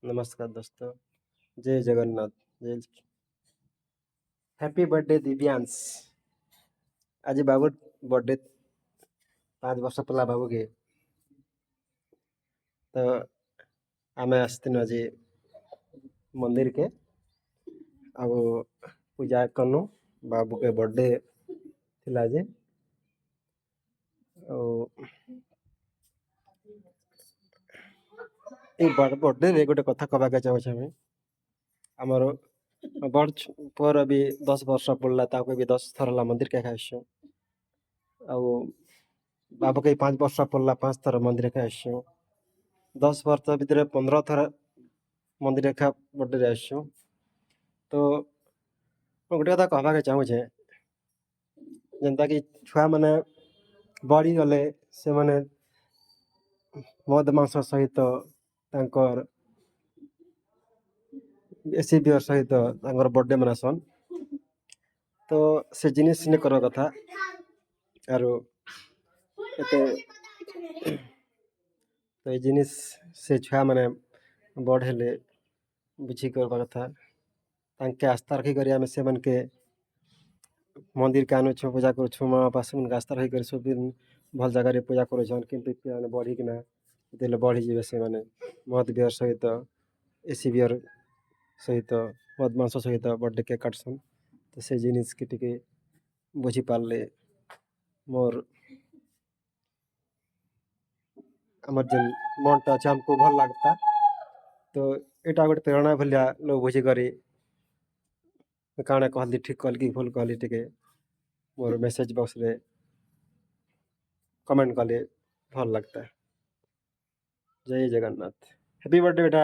नमस्कार दोस्तों, जय जगन्नाथ। जय हैप्पी बर्थडे दिव्यांश। आज बाबू बर्थडे 5 वर्ष पहला बाबू के तो आमे आसतीन आज मंदिर के अब पूजा कनु बाबू के बर्थडे थिला आज बर्थडे रे गोटे कथा कहवाके चाहूँ आम आमर बड़ पुअर भी 10 वर्ष पड़ला ताको भी 10 थर मंदिर के आसु बाबू के 5 वर्ष पड़ला 5 थर मंदिर के आसु 10 वर्ष भितर 15 थर मंदिर का बर्थडे आसु। तो गोटे कथा कहवाके चाहूँचे जेनता कि छुआ मैंने बड़ी गले से माने मद मांस सहित तांकर एसी बियर सहित तांकर बर्थडे मनासन। तो से जिनिस ने कर कथा आरो एते तो ये जिनिस से छुआ मैंने बड़ हेले बुझी करबा कथा तांके आस्था रखी करी आमे से मन के मंदिर के आनु छु पूजा करू छु माँ बापा से उनका आस्था रखी करी सब दिन भल जगह रे पूजा करू छन किंतु पियाने बढ़ी किना देले बढ़ी जीवे से माने मद बियर सहित एसी बियर सहित मद मांस सहित बर्थडे केक काटसन। तो से जिनिस के टिके बुझी पारले मोर आमर जेन मनटा अच्छे हमको भल लगता। तो एटा गोटे प्रेरणा भलिया लोग बुझी करी काणे कहली ठीक कहली कि भूल कहली टिके मोर मैसेज बॉक्स रे कमेंट कले भल लगता। जय जगन्नाथ। हैप्पी बर्थडे बेटा।